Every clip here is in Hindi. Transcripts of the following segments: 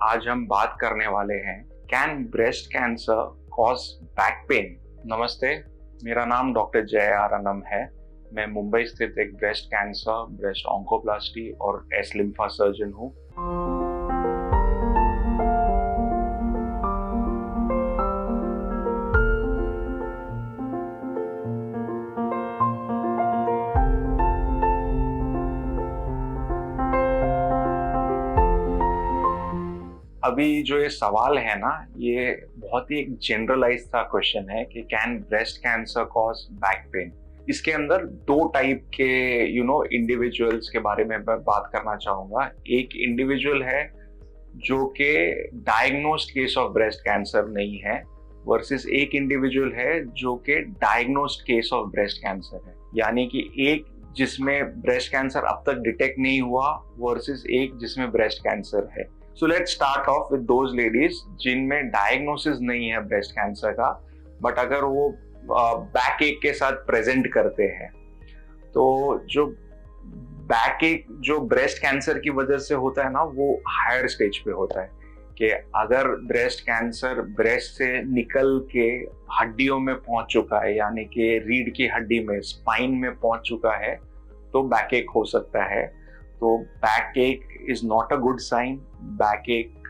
आज हम बात करने वाले हैं can breast cancer cause back pain. नमस्ते, मेरा नाम डॉक्टर जय आर है। मैं मुंबई स्थित एक ब्रेस्ट कैंसर, ब्रेस्ट ऑन्कोप्लास्टी और एस लिम्फा सर्जन हूँ। अभी जो ये सवाल है ना, ये बहुत ही एक जनरलाइज सा क्वेश्चन है कि can breast cancer cause back pain. इसके अंदर दो टाइप के इंडिविजुअल्स के बारे में मैं बात करना चाहूंगा। एक इंडिविजुअल है जो कि diagnosed case of breast cancer नहीं है, वर्सेस एक इंडिविजुअल है जो कि diagnosed case of breast cancer है। यानी कि एक जिसमें ब्रेस्ट कैंसर अब तक डिटेक्ट नहीं हुआ वर्सेस एक जिसमें ब्रेस्ट कैंसर है। So let's start off with those ladies जिनमें डायग्नोसिस नहीं है ब्रेस्ट कैंसर का, बट अगर वो बैक एक के साथ प्रेजेंट करते हैं, तो जो बैक एक जो ब्रेस्ट कैंसर की वजह से होता है ना, वो हायर स्टेज पे होता है। कि अगर ब्रेस्ट कैंसर ब्रेस्ट से निकल के हड्डियों में पहुंच चुका है, यानी कि रीढ़ की हड्डी में, स्पाइन में पहुंच चुका है, तो बैक एक हो सकता है। तो बैक एक is not a good sign. Backache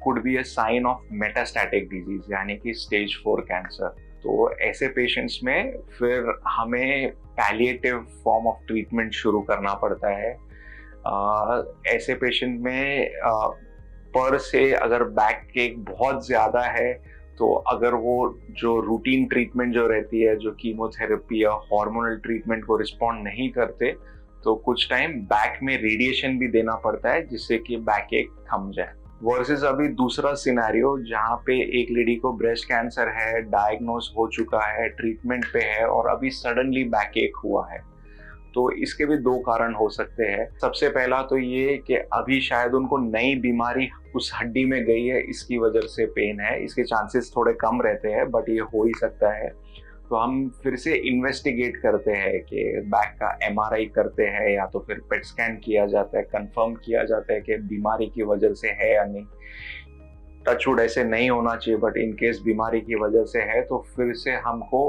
could be a sign of metastatic disease, यानी कि स्टेज 4 कैंसर। तो ऐसे पेशेंट्स में फिर हमें पैलिएटिव फॉर्म ऑफ ट्रीटमेंट शुरू करना पड़ता है। ऐसे पेशेंट में पर से अगर बैकएक बहुत ज़्यादा है, तो अगर वो जो रूटीन ट्रीटमेंट जो रहती है, जो कीमोथेरेपी या हार्मोनल ट्रीटमेंट को रिस्पॉन्ड नहीं करते, तो कुछ टाइम बैक में रेडिएशन भी देना पड़ता है जिससे कि बैक एक थम जाए। वर्सेस अभी दूसरा सिनेरियो जहाँ पे एक लेडी को ब्रेस्ट कैंसर है, डायग्नोज हो चुका है, ट्रीटमेंट पे है और अभी सडनली बैक एक हुआ है। तो इसके भी दो कारण हो सकते हैं। सबसे पहला तो ये कि अभी शायद उनको नई बीमारी उस हड्डी में गई है, इसकी वजह से पेन है। इसके चांसेस थोड़े कम रहते हैं, बट ये हो ही सकता है। तो हम फिर से इन्वेस्टिगेट करते हैं कि बैक का एमआरआई करते हैं, या तो फिर पेट स्कैन किया जाता है, कंफर्म किया जाता है कि बीमारी की वजह से है या नहीं। टचवुड ऐसे नहीं होना चाहिए, बट इन केस बीमारी की वजह से है तो फिर से हमको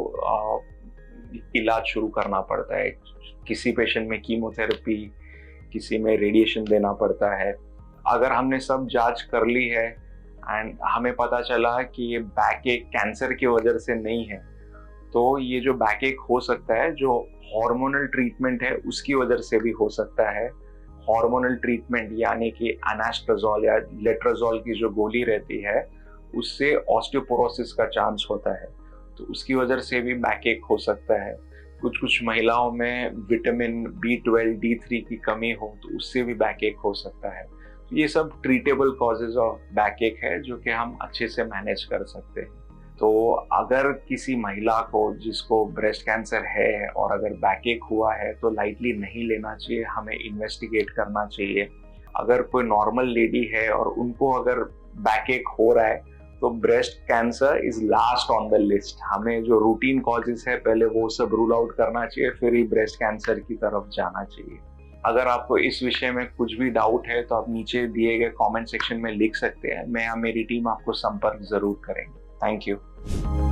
इलाज शुरू करना पड़ता है। किसी पेशेंट में कीमोथेरेपी, किसी में रेडिएशन देना पड़ता है। अगर हमने सब जांच कर ली है एंड हमें पता चला कि ये बैक एक कैंसर की वजह से नहीं है, तो ये जो बैक एक हो सकता है, जो हार्मोनल ट्रीटमेंट है उसकी वजह से भी हो सकता है। हार्मोनल ट्रीटमेंट यानी कि अनास्ट्राजोल या लेट्राजोल की जो गोली रहती है, उससे ऑस्टियोपोरोसिस का चांस होता है, तो उसकी वजह से भी बैक एक हो सकता है। कुछ महिलाओं में विटामिन B12, D3 की कमी हो, तो उससे भी बैक एक हो सकता है। तो ये सब ट्रीटेबल कॉजेज ऑफ बैक एक है जो कि हम अच्छे से मैनेज कर सकते हैं। तो अगर किसी महिला को जिसको ब्रेस्ट कैंसर है और अगर बैकएक हुआ है, तो लाइटली नहीं लेना चाहिए, हमें इन्वेस्टिगेट करना चाहिए। अगर कोई नॉर्मल लेडी है और उनको अगर बैकएक हो रहा है, तो breast cancer is last on the list. हमें जो रूटीन कॉजेज है पहले वो सब रूल आउट करना चाहिए, फिर ही ब्रेस्ट कैंसर की तरफ जाना चाहिए। अगर आपको इस विषय में कुछ भी डाउट है तो आप नीचे दिए गए कमेंट सेक्शन में लिख सकते हैं। मैं या मेरी टीम आपको संपर्क जरूर करेंगे। Thank you.